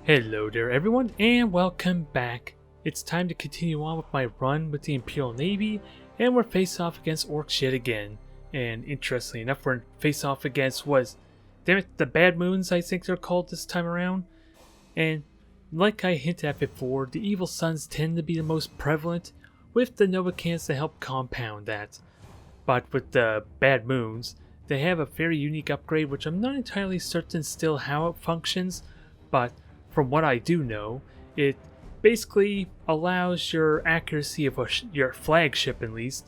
Hello there everyone and welcome back. It's time to continue on with my run with the Imperial Navy, and we're face off against Orcs yet again. And interestingly enough, we're face off against the Bad Moons, I think they're called this time around. And like I hinted at before, the Evil Suns tend to be the most prevalent, with the Novacans to help compound that. But with the Bad Moons, they have a very unique upgrade which I'm not entirely certain still how it functions, but from what I do know, it basically allows your accuracy of your flagship at least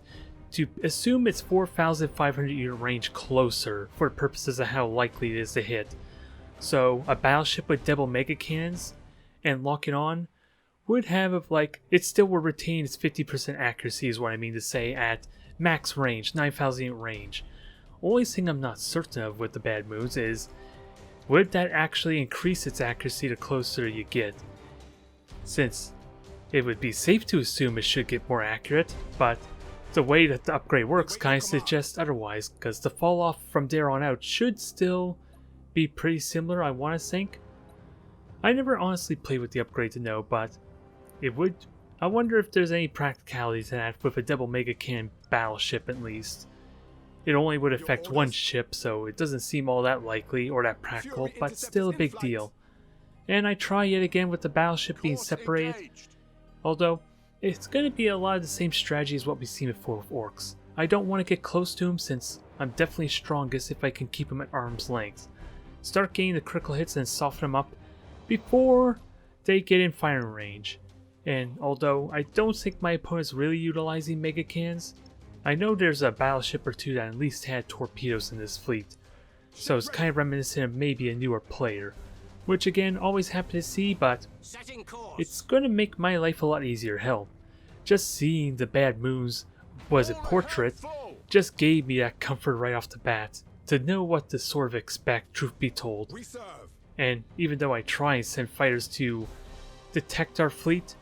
to assume its 4,500 unit range closer for purposes of how likely it is to hit. So a battleship with double mega cannons and locking on would have it still will retain its 50% accuracy is what I mean to say at max range, 9,000 unit range. Only thing I'm not certain of with the Bad Moons is, would that actually increase its accuracy the closer you get? Since it would be safe to assume it should get more accurate, but the way that the upgrade works kind of suggests otherwise, because the fall off from there on out should still be pretty similar, I want to think. I never honestly played with the upgrade to know, but it would. I wonder if there's any practicality to that with a double mega cannon battleship at least. It only would affect one ship, so it doesn't seem all that likely or that practical, but still a big deal. And I try yet again with the battleship being separated, although it's going to be a lot of the same strategy as what we've seen before with Orcs. I don't want to get close to them since I'm definitely strongest if I can keep them at arm's length. Start getting the critical hits and soften them up before they get in firing range. And although I don't think my opponent's really utilizing mega cannons, I know there's a battleship or two that at least had torpedoes in this fleet, so it's kind of reminiscent of maybe a newer player, which again, always happy to see, but it's going to make my life a lot easier. Hell, just seeing the Bad Moons portrait just gave me that comfort right off the bat, to know what to sort of expect, truth be told. And even though I try and send fighters to detect our fleet,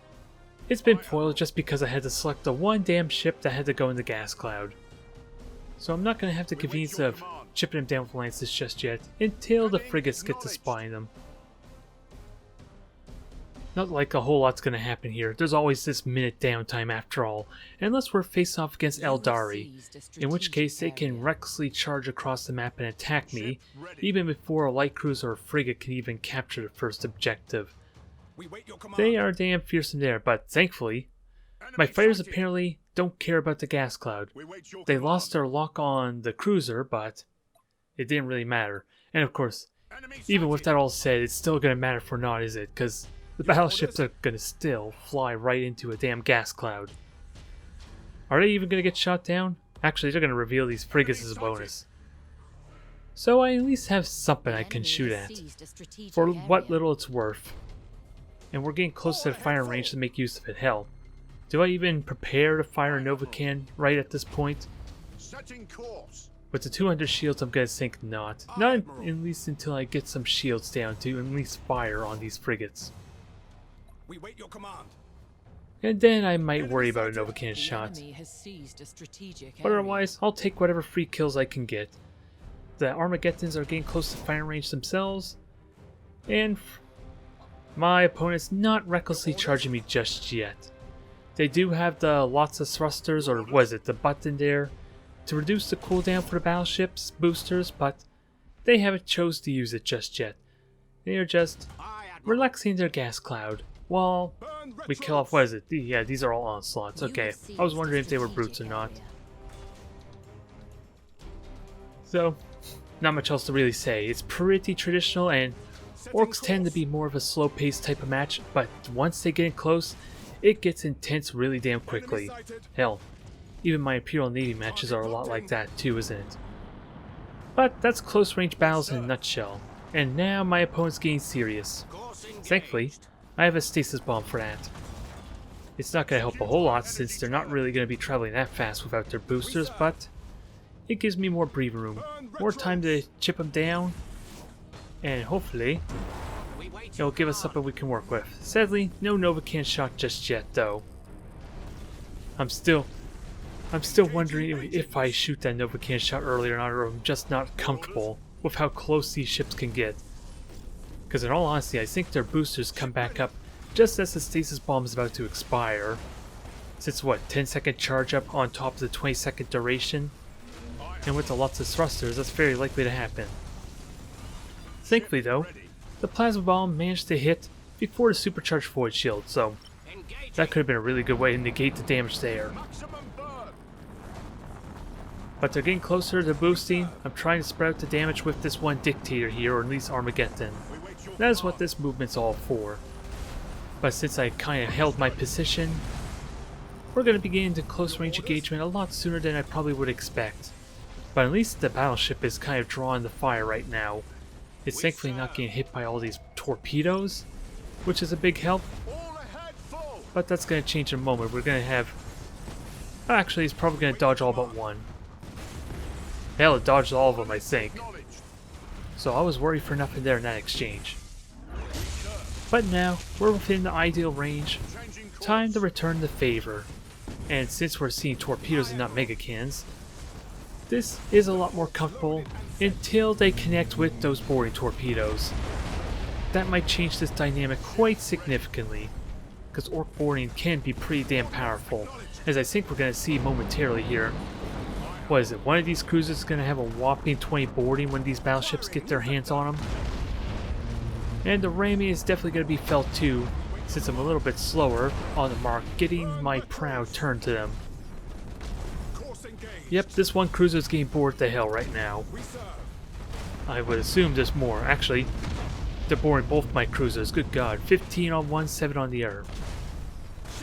it's been foiled just because I had to select the one damn ship that had to go in the gas cloud. So I'm not going to have the convenience of chipping them down with lances just yet, until the frigates get to spying them. Not like a whole lot's going to happen here. There's always this minute downtime after all, unless we're face off against Eldari, in which case they can recklessly charge across the map and attack me, even before a light cruiser or frigate can even capture the first objective. They are damn fearsome there, but thankfully, my fighters apparently don't care about the gas cloud. They lost their lock on the cruiser, but it didn't really matter. And of course, even with that all said, it's still going to matter for naught, is it? Because the battleships are going to still fly right into a damn gas cloud. Are they even going to get shot down? Actually, they're going to reveal these frigates as a bonus. So I at least have something I can shoot at, for what little it's worth. And we're getting close to the firing range to make use of it. Hell, do I even prepare to fire a Novacan right at this point? With the 200 shields, I'm gonna think not. Not at least until I get some shields down to at least fire on these frigates. We wait your command. And then I might worry about a Novacan shot. But otherwise, I'll take whatever free kills I can get. The Armageddons are getting close to firing range themselves, and my opponent's not recklessly charging me just yet. They do have the lots of thrusters, or was it the button there, to reduce the cooldown for the battleship's boosters, but they haven't chose to use it just yet. They are just relaxing their gas cloud while we kill off, what is it? Yeah, these are all onslaughts. Okay, I was wondering if they were brutes or not. So, not much else to really say. It's pretty traditional, and Orcs tend to be more of a slow-paced type of match, but once they get in close, it gets intense really damn quickly. Hell, even my Imperial Navy matches are a lot like that too, isn't it? But that's close-range battles in a nutshell, and now my opponent's getting serious. Thankfully, I have a stasis bomb for that. It's not going to help a whole lot since they're not really going to be traveling that fast without their boosters, but it gives me more breathing room, more time to chip them down, and hopefully it'll give us something we can work with. Sadly, no Novacan shot just yet, though. I'm still wondering if I shoot that Novacan shot earlier or not, or I'm just not comfortable with how close these ships can get. Because in all honesty, I think their boosters come back up just as the stasis bomb is about to expire. Since what, 10-second charge up on top of the 20-second duration? And with the lots of thrusters, that's very likely to happen. Thankfully though, the plasma bomb managed to hit before the supercharged void shield, so that could have been a really good way to negate the damage there. But they're getting closer to boosting. I'm trying to spread out the damage with this one dictator here, or at least Armageddon. That is what this movement's all for. But since I kind of held my position, we're going to be getting into close range engagement a lot sooner than I probably would expect. But at least the battleship is kind of drawing the fire right now. It's thankfully not getting hit by all these torpedoes, which is a big help. But that's going to change in a moment. We're going to have... Actually, he's probably going to dodge all but one. Hell, it dodged all of them, I think. So I was worried for nothing there in that exchange. But now, we're within the ideal range. Time to return the favor. And since we're seeing torpedoes and not mega cannons, this is a lot more comfortable until they connect with those boarding torpedoes. That might change this dynamic quite significantly, because orc boarding can be pretty damn powerful, as I think we're going to see momentarily here. What is it, one of these cruisers is going to have a whopping 20 boarding when these battleships get their hands on them? And the ramming is definitely going to be felt too, since I'm a little bit slower on the mark, getting my prow turned to them. Yep, this one cruiser is getting bored to hell right now. I would assume there's more. Actually, they're boring both my cruisers. Good God, 15 on one, 7 on the other.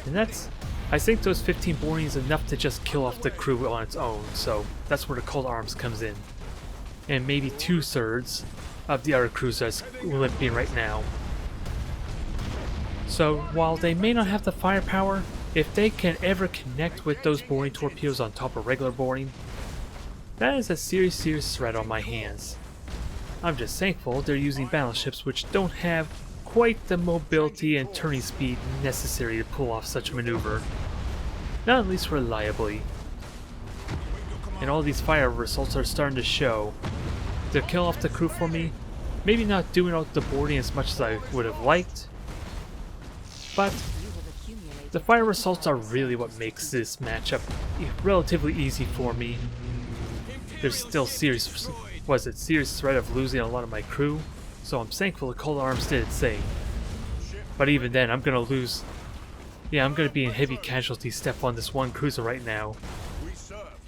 And that's... I think those 15 boarding is enough to just kill off the crew on its own, so that's where the cold arms comes in. And maybe 2/3 of the other crews that's limping right now. So while they may not have the firepower, if they can ever connect with those boarding torpedoes on top of regular boarding, that is a serious threat on my hands. I'm just thankful they're using battleships which don't have quite the mobility and turning speed necessary to pull off such a maneuver. Not at least reliably. And all these fire results are starting to show. They'll kill off the crew for me, maybe not doing out the boarding as much as I would have liked, but the fire results are really what makes this matchup relatively easy for me. There's still serious threat of losing a lot of my crew, so I'm thankful the cold arms did its thing. But even then, I'm gonna lose. Yeah, I'm gonna be in heavy casualty step on this one cruiser right now.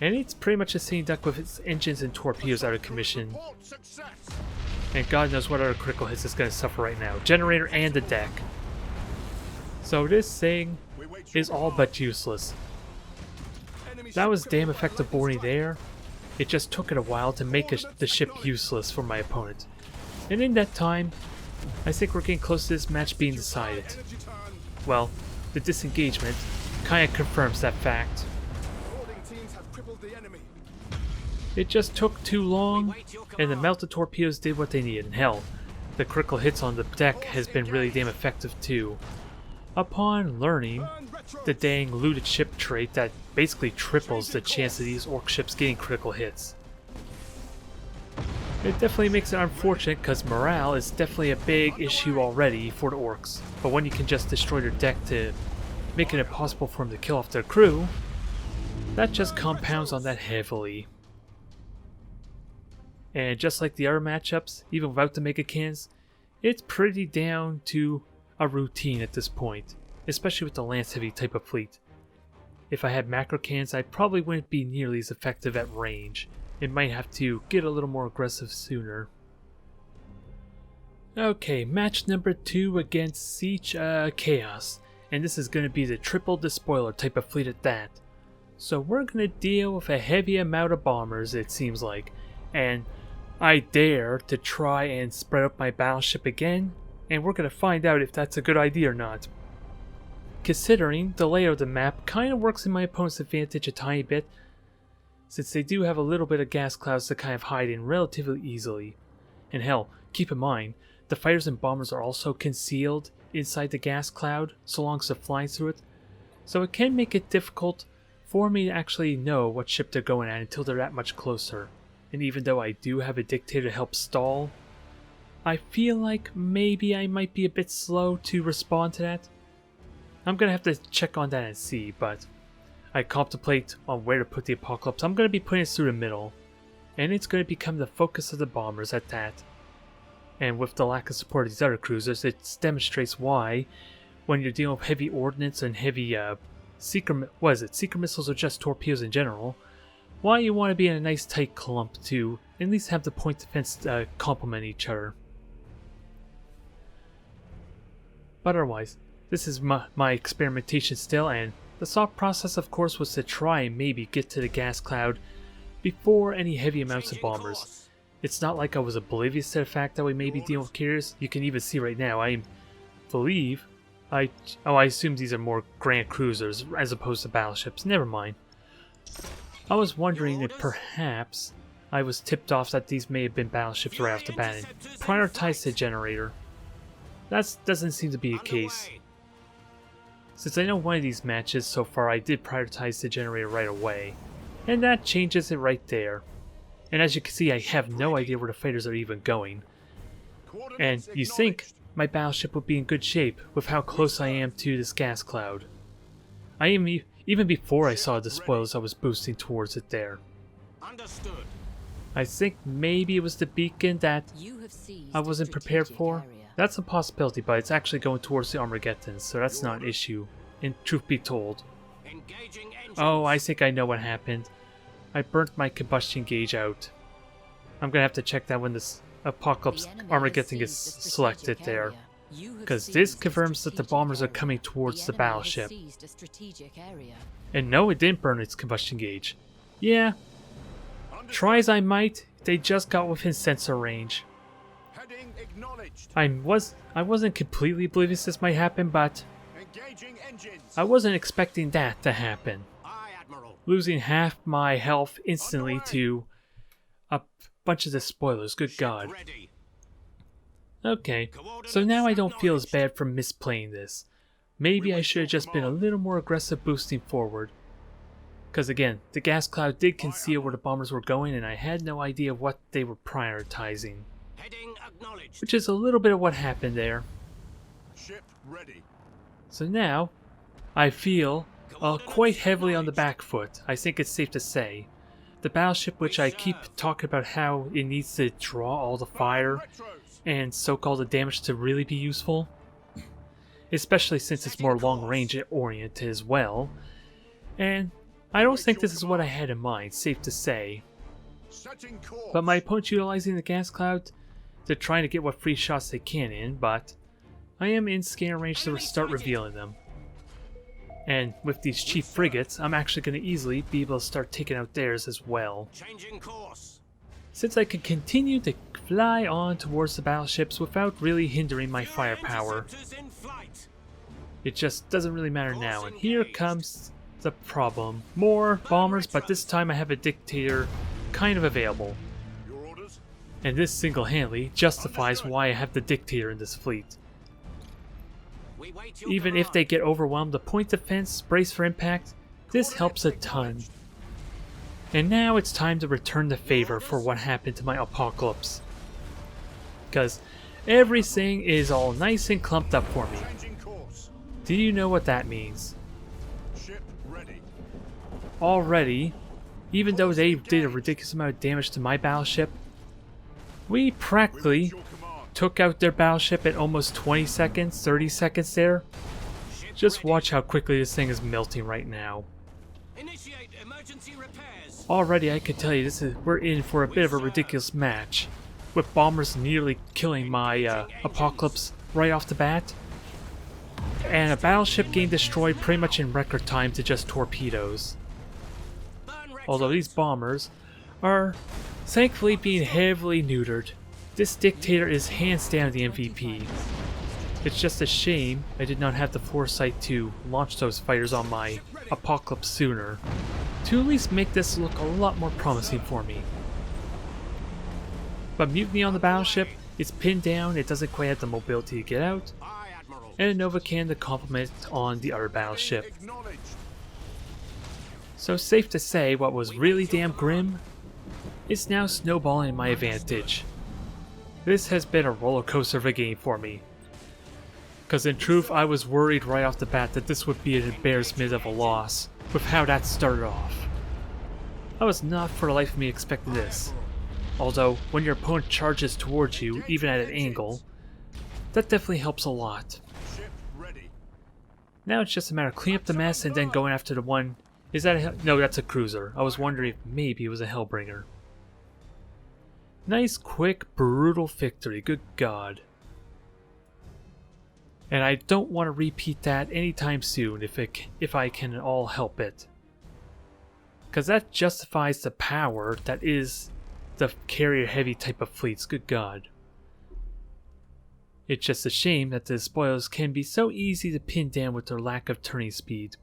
And it's pretty much a sitting duck with its engines and torpedoes out of commission. And God knows what other critical hits it's gonna suffer right now. Generator and the deck. So this thing is all but useless. That was damn effective boarding there. It just took it a while to make the ship useless for my opponent. And in that time, I think we're getting close to this match being decided. Well, the disengagement kinda confirms that fact. It just took too long, and the melted torpedoes did what they needed. And hell, the critical hits on the deck has been really damn effective too. Upon learning the dang looted ship trait that basically triples the chance of these orc ships getting critical hits. It definitely makes it unfortunate because morale is definitely a big issue already for the orcs, but when you can just destroy their deck to make it impossible for them to kill off their crew, that just compounds on that heavily. And just like the other matchups, even without the mega cannons, it's pretty down to a routine at this point, especially with the lance heavy type of fleet. If I had macro cannons, I probably wouldn't be nearly as effective at range. It might have to get a little more aggressive sooner. Okay, match number 2 against Siege Chaos, and this is going to be the triple despoiler type of fleet at that. So we're going to deal with a heavy amount of bombers, it seems like, and I dare to try and spread up my battleship again, and we're going to find out if that's a good idea or not. Considering the layout of the map kind of works in my opponent's advantage a tiny bit, since they do have a little bit of gas clouds to kind of hide in relatively easily. And hell, keep in mind, the fighters and bombers are also concealed inside the gas cloud, so long as they're flying through it, so it can make it difficult for me to actually know what ship they're going at until they're that much closer. And even though I do have a dictator to help stall, I feel like maybe I might be a bit slow to respond to that. I'm gonna have to check on that and see, but I contemplate on where to put the Apocalypse. I'm gonna be putting it through the middle, and it's gonna become the focus of the bombers at that. And with the lack of support of these other cruisers, it demonstrates why, when you're dealing with heavy ordnance and heavy seeker missiles or just torpedoes in general, why you want to be in a nice tight clump to at least have the point defense complement each other. But otherwise, this is my experimentation still, and the thought process of course was to try and maybe get to the gas cloud before any heavy amounts of bombers. It's not like I was oblivious to the fact that we may be dealing with carriers. You can even see right now, I assume these are more grand cruisers as opposed to battleships. Never mind. I was wondering if perhaps I was tipped off that these may have been battleships right off the bat and prioritized the generator. That doesn't seem to be the case. Since I know one of these matches so far I did prioritize the generator right away, and that changes it right there. And as you can see, I have no idea where the fighters are even going. And you think my battleship would be in good shape with how close I am to this gas cloud. Even before I saw the spoils, I was boosting towards it there. Understood. I think maybe it was the beacon that I wasn't prepared for. That's a possibility, but it's actually going towards the Armageddons, so that's not an issue, and truth be told. Oh, I think I know what happened. I burnt my combustion gauge out. I'm gonna have to check that when this Apocalypse Armageddon gets selected there, because this confirms that the bombers are coming towards the battleship. And no, it didn't burn its combustion gauge. Yeah, try as I might, they just got within sensor range. I wasn't completely oblivious this might happen, but I wasn't expecting that to happen. Losing half my health instantly to a bunch of the spoilers, good god. Okay, so now I don't feel as bad for misplaying this. Maybe I should have just been a little more aggressive boosting forward. Because again, the gas cloud did conceal where the bombers were going and I had no idea what they were prioritizing. Which is a little bit of what happened there. So now, I feel quite heavily on the back foot, I think it's safe to say. The battleship, which I keep talking about how it needs to draw all the fire and soak all the damage to really be useful, especially since it's more long-range oriented as well. And I don't think this is what I had in mind, safe to say. But my opponent's utilizing the gas cloud, they're trying to get what free shots they can in, but I am in scanner range to start revealing them. And with these cheap frigates, I'm actually going to easily be able to start taking out theirs as well. Since I can continue to fly on towards the battleships without really hindering my firepower. It just doesn't really matter now, and here comes the problem. More bombers, but this time I have a dictator kind of available. And this single-handedly justifies why I have the dictator in this fleet. Even if they get overwhelmed, the point defense, brace for impact, this helps a ton. And now it's time to return the favor for what happened to my Apocalypse. Because everything is all nice and clumped up for me. Do you know what that means? Already, even though they did a ridiculous amount of damage to my battleship, we practically took out their battleship in almost 20 seconds, 30 seconds there. Just watch how quickly this thing is melting right now. Already I can tell you we're in for a bit of a ridiculous match, with bombers nearly killing my Apocalypse right off the bat, and a battleship getting destroyed pretty much in record time to just torpedoes. Although these bombers are thankfully being heavily neutered. This dictator is hands down the MVP. It's just a shame I did not have the foresight to launch those fighters on my Apocalypse sooner, to at least make this look a lot more promising for me. But mutiny on the battleship, it's pinned down, it doesn't quite have the mobility to get out, and a Nova Cannon to complement on the other battleship. So safe to say what was really damn grim is now snowballing in my advantage. This has been a roller coaster of a game for me. Because in truth, I was worried right off the bat that this would be an embarrassment of a loss, with how that started off. I was not for the life of me expecting this. Although, when your opponent charges towards you, even at an angle, that definitely helps a lot. Now it's just a matter of cleaning up the mess and then going after the one... Is that a... No, that's a cruiser. I was wondering if maybe it was a Hellbringer. Nice, quick, brutal victory. Good God. And I don't want to repeat that anytime soon if I can at all help it. Because that justifies the power that is the carrier-heavy type of fleets. Good God. It's just a shame that the spoilers can be so easy to pin down with their lack of turning speed.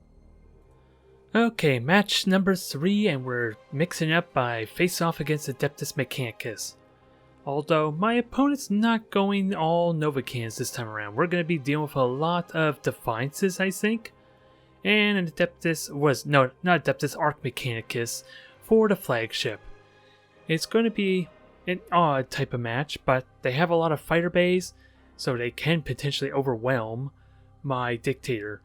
Okay, match number 3, and we're mixing up by face-off against Adeptus Mechanicus. Although, my opponent's not going all Novacans this time around. We're going to be dealing with a lot of Defiances, I think. And an Adeptus was... No, not Adeptus, Arch Mechanicus for the flagship. It's going to be an odd type of match, but they have a lot of fighter bays, so they can potentially overwhelm my Dictator.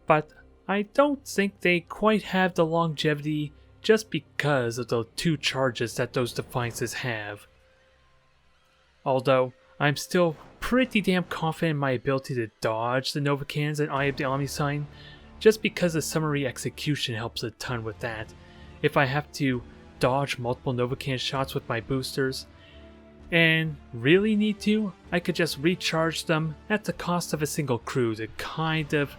But I don't think they quite have the longevity just because of the 2 charges that those Defiances have. Although, I'm still pretty damn confident in my ability to dodge the Novacans and Eye of the Omnisign, just because the summary execution helps a ton with that. If I have to dodge multiple Novacan shots with my boosters, and really need to, I could just recharge them at the cost of a single crew to kind of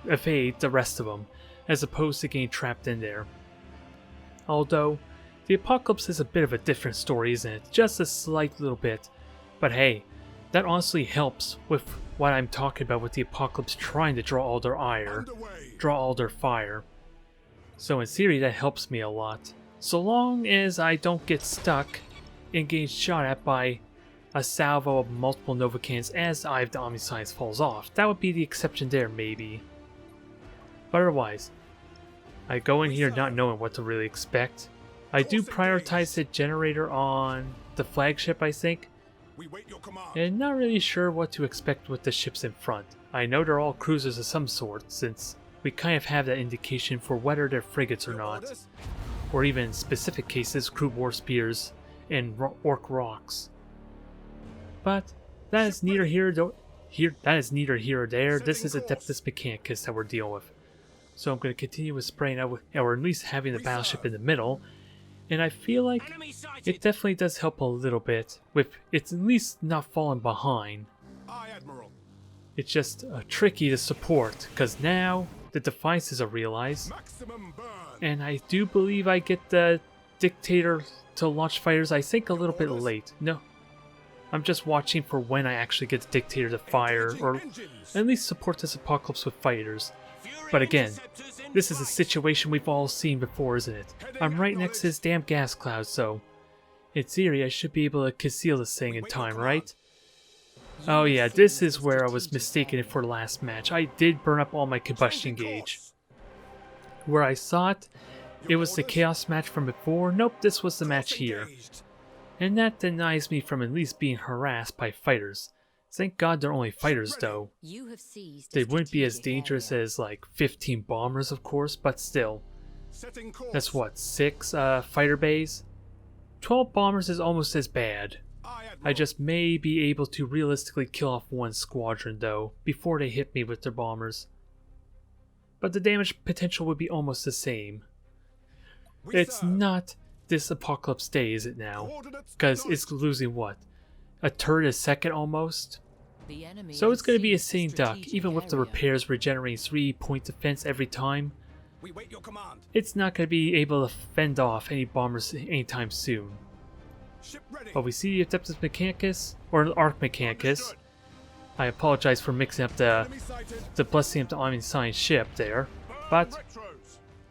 evade the rest of them, as opposed to getting trapped in there. Although, the Apocalypse is a bit of a different story, isn't it? Just a slight little bit. But hey, that honestly helps with what I'm talking about with the Apocalypse trying to draw all their ire, draw all their fire. So in theory that helps me a lot. So long as I don't get stuck and getting shot at by a salvo of multiple Novacans as the Eye of the Omnisign falls off. That would be the exception there, maybe. But otherwise, I go in here not knowing what to really expect. I do prioritize the generator on the flagship, I think. And not really sure what to expect with the ships in front. I know they're all cruisers of some sort, since we kind of have that indication for whether they're frigates or not. Or even in specific cases, crude war spears and orc rocks. But that is neither here nor there. This is Adeptus Mechanicus that we're dealing with. So I'm going to continue with spraying out, or at least having the battleship in the middle. And I feel like it definitely does help a little bit with it's at least not falling behind. It's just tricky to support because now the Defiances are realized. And I do believe I get the Dictator to launch fighters, I think a little bit late. No, I'm just watching for when I actually get the Dictator to fire, or at least support this Apocalypse with fighters. But again, this is a situation we've all seen before, isn't it? I'm right next to this damn gas cloud, so in theory I should be able to conceal this thing in time, right? Oh yeah, this is where I was mistaken for the last match. I did burn up all my combustion gauge. Where I saw it was the Chaos match from before. Nope, this was the match here. And that denies me from at least being harassed by fighters. Thank God they're only fighters though. They wouldn't be as dangerous as like 15 bombers of course, but still. That's what, 6 fighter bays? 12 bombers is almost as bad. I just may be able to realistically kill off one squadron though, before they hit me with their bombers. But the damage potential would be almost the same. It's not this Apocalypse Day, is it now? Because it's losing what? A turret a second almost? So it's going to be a sitting duck, even with the repairs regenerating 3-point defense every time. It's not going to be able to fend off any bombers anytime soon. But we see Adeptus Mechanicus, or Arch Mechanicus. I apologize for mixing up the Blessing of the Omnisign ship there, but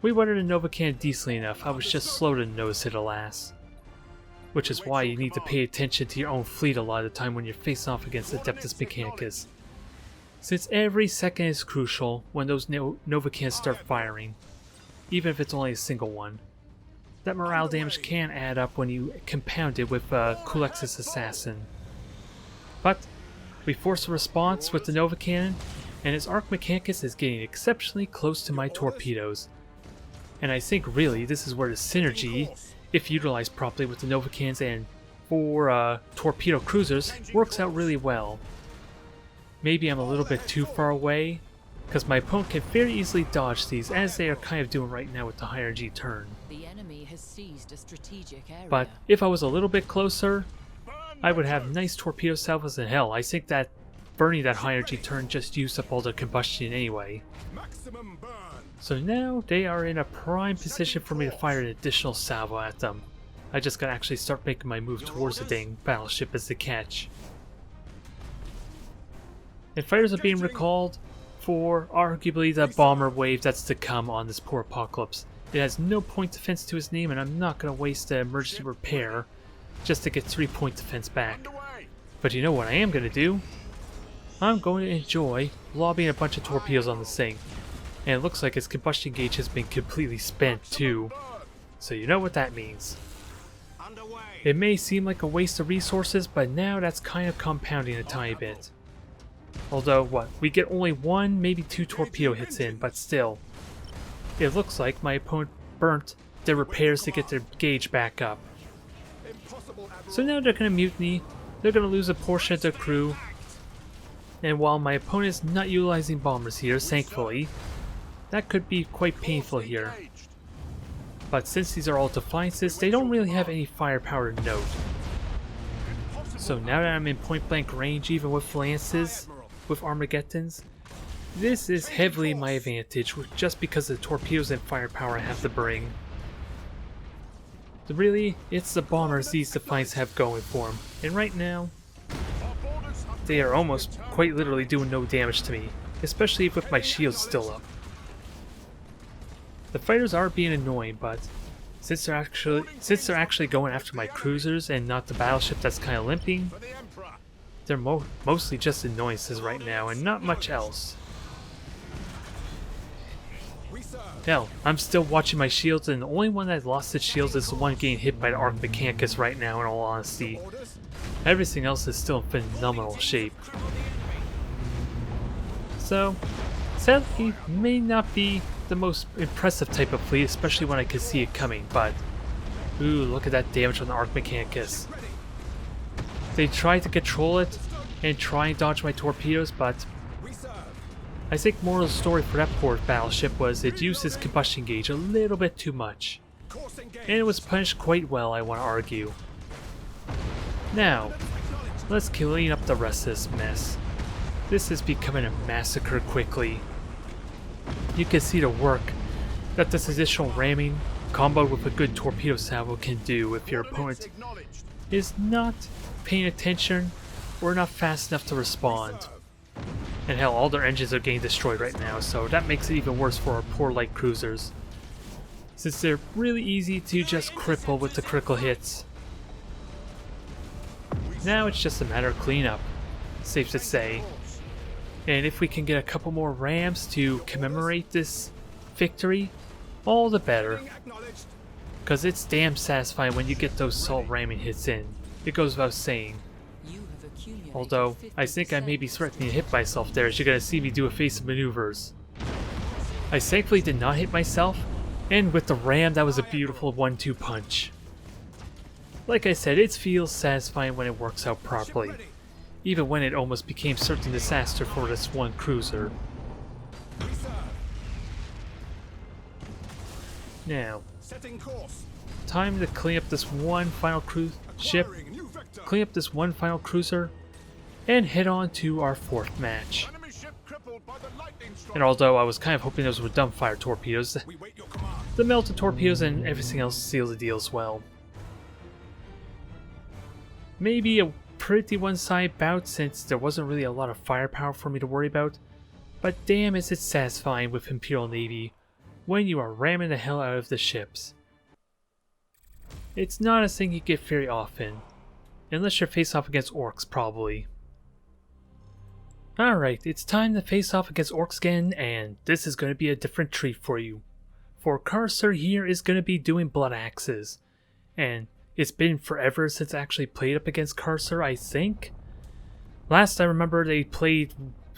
we weathered the Novacan decently enough. I was just slow to notice it, alas. Which is why you need to pay attention to your own fleet a lot of the time when you face off against Adeptus Mechanicus. Since every second is crucial when those Novacans start firing, even if it's only a single one. That morale damage can add up when you compound it with Kulex's Assassin. But we force a response with the Nova Cannon, and his Arc Mechanicus is getting exceptionally close to my torpedoes. And I think really this is where the synergy, if utilized properly with the Nova Cannons and 4 torpedo cruisers, works out really well. Maybe I'm a little bit too far away, because my opponent can very easily dodge these, as they are kind of doing right now with the high energy turn. The enemy has seized a strategic area. But if I was a little bit closer, I would have nice torpedo salvos, and hell, I think that burning that high energy turn just used up all the combustion anyway. Maximum burn. So now they are in a prime position for me to fire an additional salvo at them. I just gotta actually start making my move towards the dang battleship as the catch. And fighters are being recalled for arguably the bomber wave that's to come on this poor apocalypse. It has no point defense to its name, and I'm not gonna waste the emergency repair just to get 3-point defense back. But you know what I am gonna do? I'm going to enjoy lobbing a bunch of torpedoes on this thing. And it looks like its combustion gauge has been completely spent too. So you know what that means. It may seem like a waste of resources, but now that's kind of compounding a tiny bit. Although, what, we get only 1, maybe 2 torpedo hits in, but still. It looks like my opponent burnt their repairs to get their gauge back up. So now they're going to mutiny, they're going to lose a portion of their crew, and while my opponent is not utilizing bombers here, thankfully, that could be quite painful here. But since these are all Defiances, they don't really have any firepower to note. So now that I'm in point blank range even with Lances, with Armageddons, this is heavily my advantage just because of the torpedoes and firepower I have to bring. Really, it's the bombers these Defiants have going for them, and right now, they are almost quite literally doing no damage to me, especially with my shields still up. The fighters are being annoying, but since they're actually going after my cruisers and not the battleship that's kind of limping, they're mostly just annoyances right now and not much else. Hell, I'm still watching my shields, and the only one that lost its shields is the one getting hit by the Arc Mechanicus right now, in all honesty. Everything else is still in phenomenal shape. So, sadly, may not be the most impressive type of fleet, especially when I can see it coming, but ooh, look at that damage on the Arc Mechanicus. They tried to control it and try and dodge my torpedoes, but I think moral of the story for that poor battleship was it used its combustion gauge a little bit too much. And it was punished quite well, I want to argue. Now, let's clean up the rest of this mess. This is becoming a massacre quickly. You can see the work that this additional ramming, comboed with a good torpedo salvo, can do if your opponent is not paying attention or not fast enough to respond. And hell, all their engines are getting destroyed right now, so that makes it even worse for our poor light cruisers, since they're really easy to just cripple with the critical hits. Now it's just a matter of cleanup, safe to say. And if we can get a couple more rams to commemorate this victory, all the better. Because it's damn satisfying when you get those salt ramming hits in. It goes without saying. Although, I think I may be threatening to hit myself there, as you're going to see me do evasive maneuvers. I thankfully did not hit myself, and with the ram that was a beautiful 1-2 punch. Like I said, it feels satisfying when it works out properly, even when it almost became certain disaster for this one cruiser. Now, time to clean up this one final clean up this one final cruiser, and head on to our 4th match. And although I was kind of hoping those were dumbfire torpedoes, the melted torpedoes and everything else seal the deal as well. Maybe a pretty one-sided bout since there wasn't really a lot of firepower for me to worry about, but damn is it satisfying with Imperial Navy when you are ramming the hell out of the ships. It's not a thing you get very often, unless you're face off against orcs probably. Alright, it's time to face off against orcs again, and this is going to be a different treat for you. For Cursor here is going to be doing Blood Axes, and it's been forever since I actually played up against Cursor, I think. Last I remember they played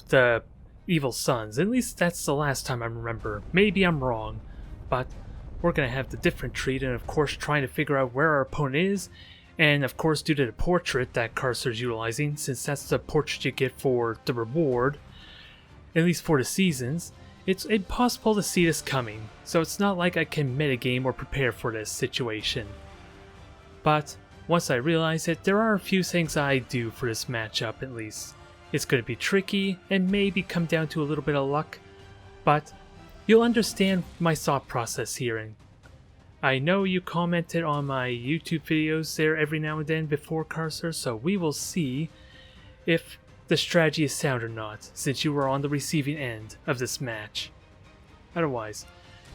the Evil Sons. At least that's the last time I remember. Maybe I'm wrong, but we're going to have the different treat, and of course trying to figure out where our opponent is, and of course due to the portrait that Carcer's utilizing, since that's the portrait you get for the reward, at least for the seasons, it's impossible to see this coming, so it's not like I can metagame or prepare for this situation. But once I realize it, there are a few things I do for this matchup at least. It's going to be tricky and maybe come down to a little bit of luck, but you'll understand my thought process here. And I know you commented on my YouTube videos there every now and then before Carcer, so we will see if the strategy is sound or not, since you were on the receiving end of this match. Otherwise,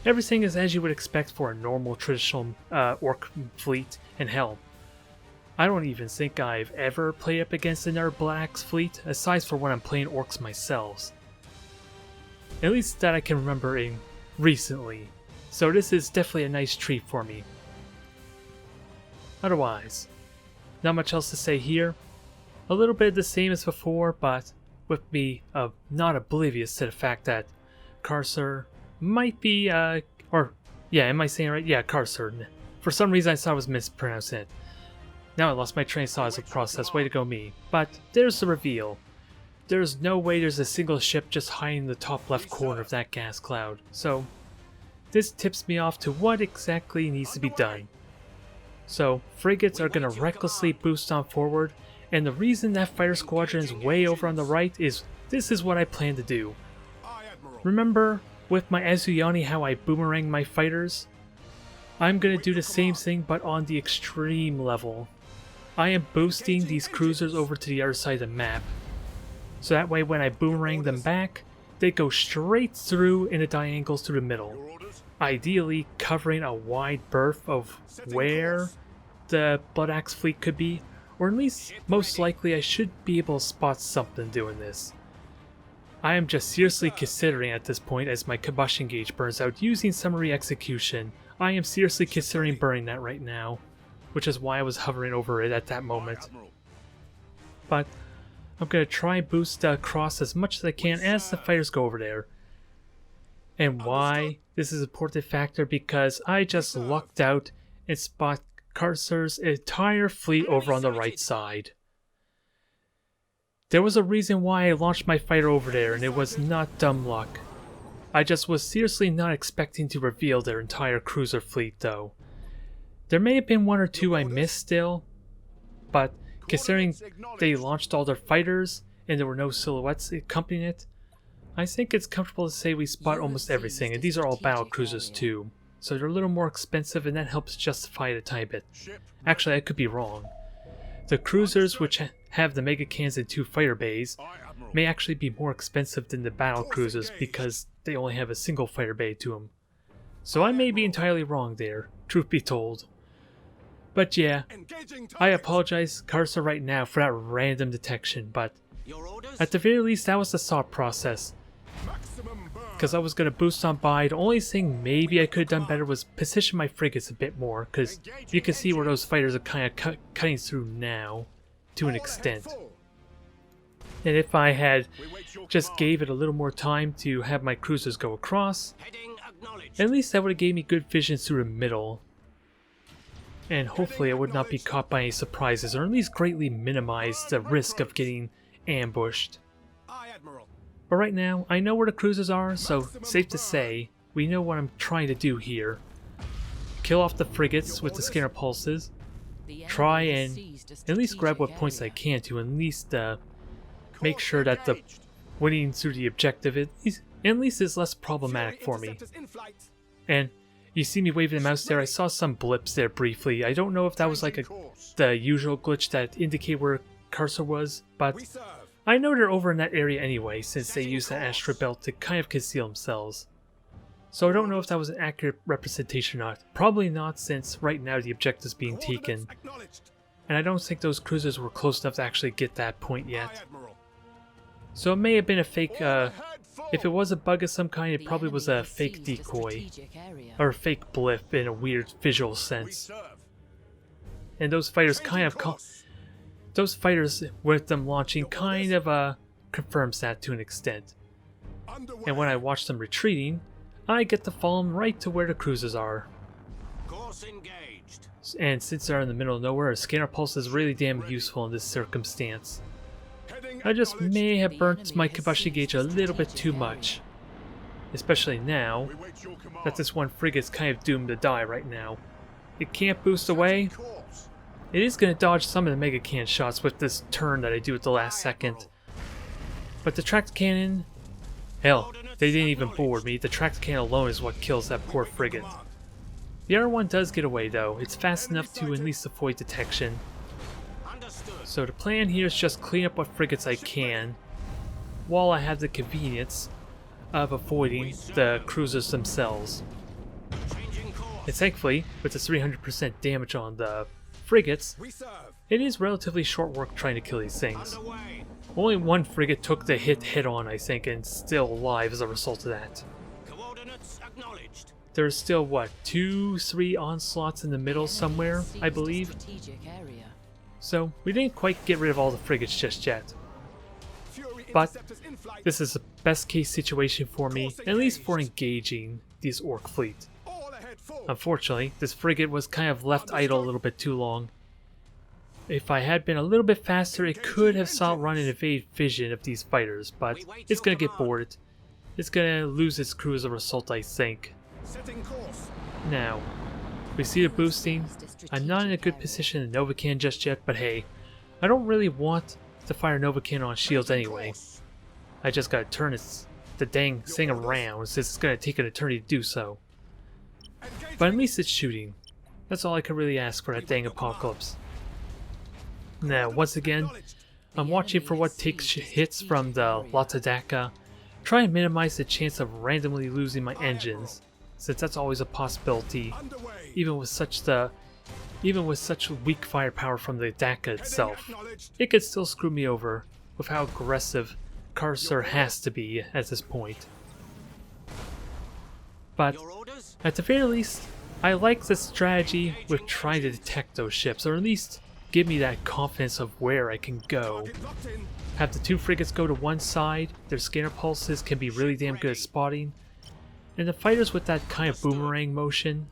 everything is as you would expect for a normal traditional orc fleet, and hell, I don't even think I've ever played up against another Blood Axe fleet, aside from when I'm playing orcs myself. At least that I can remember in recently, so this is definitely a nice treat for me. Otherwise, not much else to say here. A little bit the same as before, but with me not oblivious to the fact that Carcer might be, am I saying it right? Yeah, Carcer. For some reason I thought I was mispronouncing it. Now I lost my train of thought as a process, way to go me. But there's the reveal. There's no way there's a single ship just hiding in the top left corner of that gas cloud, so this tips me off to what exactly needs to be done. So frigates are going to recklessly boost on forward, and the reason that fighter squadron is way over on the right is this is what I plan to do. Remember with my Azuyani how I boomerang my fighters? I'm going to do the same thing but on the extreme level. I am boosting these cruisers over to the other side of the map, so that way when I boomerang them back, they go straight through in the diagonals through the middle, ideally covering a wide berth of where the Blood Axe fleet could be, or at least most likely I should be able to spot something doing this. I am just seriously considering at this point, as my combustion gauge burns out, using summary execution. I am seriously considering burning that right now, which is why I was hovering over it at that moment. But I'm going to try and boost across as much as I can as the fighters go over there. And why this is an important factor, because I just lucked out and spot Carcer's entire fleet over on the right side. There was a reason why I launched my fighter over there, and it was not dumb luck. I just was seriously not expecting to reveal their entire cruiser fleet though. There may have been one or two I missed still, but considering they launched all their fighters and there were no silhouettes accompanying it, I think it's comfortable to say we spot almost everything, and these are all battle cruisers too, so they're a little more expensive and that helps justify it a tiny bit. Actually, I could be wrong. The cruisers, which have the mega cannons and 2 fighter bays, may actually be more expensive than the battle cruisers because they only have a single fighter bay to them. So I may be entirely wrong there, truth be told. But yeah, I apologize, Carcer, right now for that random detection, but at the very least that was the thought process. Because I was going to boost on by, the only thing maybe I could have done better was position my frigates a bit more, because you can see where those fighters are kind of cutting through now, to an extent. And if I had just gave it a little more time to have my cruisers go across, at least that would have gave me good vision through the middle. And hopefully I would not be caught by any surprises, or at least greatly minimize the risk of getting ambushed. But right now, I know where the cruisers are, so safe to say, we know what I'm trying to do here. Kill off the frigates with the scanner pulses, try and at least grab what points I can to at least make sure that the winning through the objective at least is less problematic for me. And you see me waving the mouse there, I saw some blips there briefly. I don't know if that was like the usual glitch that indicate where Carcer was, but I know they're over in that area anyway, since they use the Astra Belt to kind of conceal themselves. So I don't know if that was an accurate representation or not. Probably not, since right now the objective's being taken. And I don't think those cruisers were close enough to actually get that point yet. So it may have been a fake, if it was a bug of some kind, it probably was a fake decoy. Or a fake blip in a weird visual sense. And those fighters kind of those fighters with them launching kind of confirms that to an extent. And when I watch them retreating, I get to follow them right to where the cruisers are. Course engaged. And since they're in the middle of nowhere, a scanner pulse is really damn useful in this circumstance. I just may have burnt my Kibashi gauge a little bit too much. Especially now that this one frigate's kind of doomed to die right now. It can't boost away. It is going to dodge some of the Mega Cannon shots with this turn that I do at the last second. But the tracked cannon... Hell, they didn't even board me. The tracked cannon alone is what kills that poor frigate. The other one does get away though. It's fast enough to at least avoid detection. So the plan here is just clean up what frigates I can, while I have the convenience of avoiding the cruisers themselves. And thankfully, with the 300% damage on the frigates, it is relatively short work trying to kill these things. Only one frigate took the hit head-on, I think, and still alive as a result of that. There's still, what, 2-3 onslaughts in the middle somewhere, I believe? So, we didn't quite get rid of all the frigates just yet. But, this is the best case situation for me, at least for engaging this Orc fleet. Unfortunately, this frigate was kind of left idle a little bit too long. If I had been a little bit faster, it could have saw run and evade vision of these fighters, but it's gonna get bored. It's gonna lose its crew as a result, I think. Now, we see the boosting. I'm not in a good position in Nova Cannon just yet, but hey, I don't really want to fire Nova Cannon on shields anyway. I just gotta turn the dang thing around since it's gonna take an eternity to do so. But at least it's shooting. That's all I can really ask for that dang apocalypse. Now, once again, I'm watching for what takes hits from the Latadaka. Try and minimize the chance of randomly losing my engines, since that's always a possibility, even with such weak firepower from the Daka itself. It could still screw me over with how aggressive Cursor has to be at this point. But at the very least, I like the strategy with trying to detect those ships, or at least give me that confidence of where I can go. Have the two frigates go to one side, their scanner pulses can be really damn good at spotting, and the fighters with that kind of boomerang motion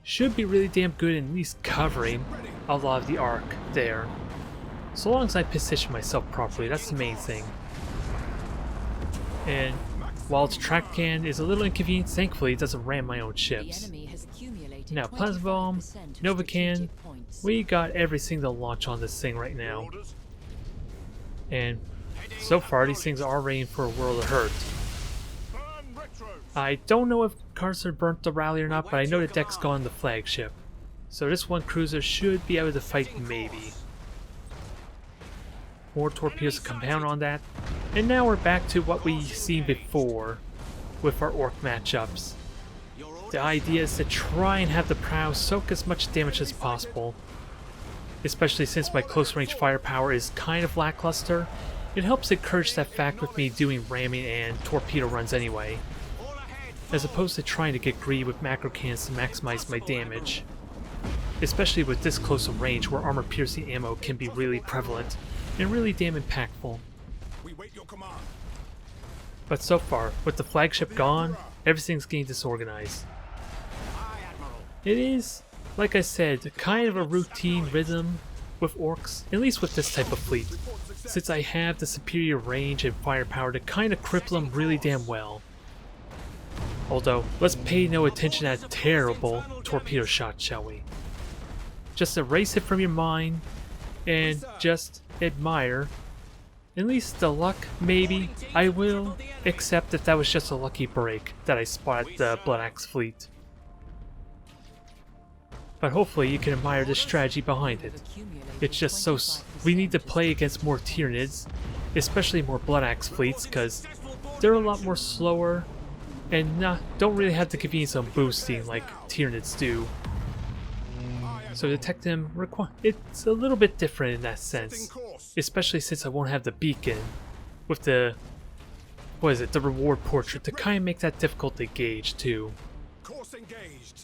should be really damn good in at least covering a lot of the arc there. So long as I position myself properly, that's the main thing. And while its track can is a little inconvenient, thankfully it doesn't ram my own ships. Now, Plasma Bomb, Nova Cannon, we got everything to launch on this thing right now. And so far these things are raining for a world of hurt. I don't know if Carcer burnt the rally or not, but I know the deck's gone the flagship. So this one cruiser should be able to fight maybe. More torpedoes to compound on that. And now we're back to what we've seen before with our Orc matchups. The idea is to try and have the prow soak as much damage as possible. Especially since my close range firepower is kind of lackluster, it helps encourage that fact with me doing ramming and torpedo runs anyway, as opposed to trying to get greedy with macro cannons to maximize my damage. Especially with this close of range where armor piercing ammo can be really prevalent and really damn impactful. But so far, with the flagship gone, everything's getting disorganized. It is, like I said, kind of a routine rhythm with orcs, at least with this type of fleet, since I have the superior range and firepower to kind of cripple them really damn well. Although, let's pay no attention to that terrible torpedo shot, shall we? Just erase it from your mind and just admire. At least the luck, maybe. I will accept that that was just a lucky break that I spotted the Blood Axe fleet. But hopefully you can admire the strategy behind it. It's just so... we need to play against more Tyranids, especially more Blood Axe fleets, because they're a lot more slower and don't really have the convenience of boosting like Tyranids do. So detect them it's a little bit different in that sense, especially since I won't have the beacon with the the reward portrait to kind of make that difficult to gauge too.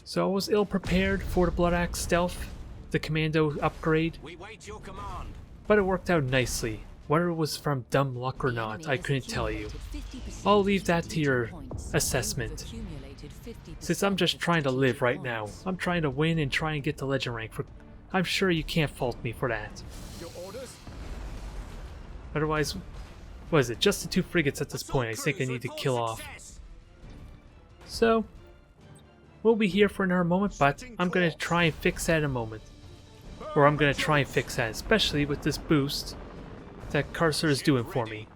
So I was ill prepared for the Blood Axe stealth, the commando upgrade. We wait your command. but it worked out nicely. Whether it was from dumb luck or not, I couldn't tell you. I'll leave that to your assessment. Since I'm just trying to live right now, I'm trying to win and try and get to legend rank. I'm sure you can't fault me for that. Otherwise, what is it? Just the 2 frigates at this point I think I need to kill off. So, we'll be here for another moment, but I'm going to try and fix that in a moment. Or I'm going to try and fix that, especially with this boost that Cursor is doing for me.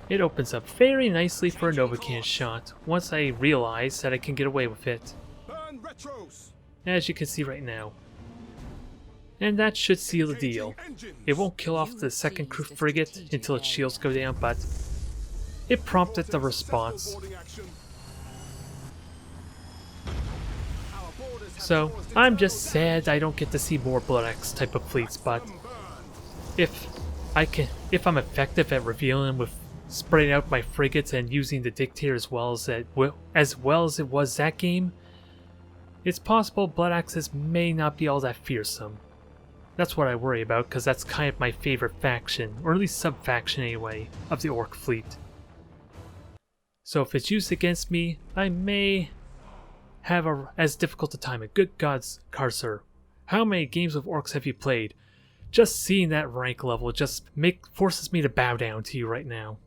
It opens up very nicely for a Novacan shot once I realize that I can get away with it. As you can see right now. And that should seal the deal. It won't kill off the second crew frigate until its shields go down, but it prompted the response. So, I'm just sad I don't get to see more Blood Axe type of fleets, but if I'm effective at revealing with spreading out my frigates and using the Dictator as well as it was that game, it's possible Blood Axes may not be all that fearsome. That's what I worry about, because that's kind of my favorite faction, or at least sub-faction anyway, of the Orc fleet. So if it's used against me, I may have as difficult a time. Good gods, Cursor, how many games of Orcs have you played? Just seeing that rank level just forces me to bow down to you right now.